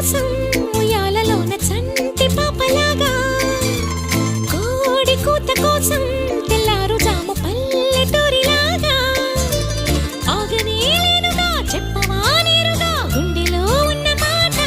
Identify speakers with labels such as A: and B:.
A: కోసం ఉయ్యాలలోన చంటి పాపలాగా కోడి కూత కోసం తెల్లారు జాము పల్లెటూరిలాగా ఆగనే లేనుగా చెప్పవా నేరుగా గుండెలో ఉన్న మాట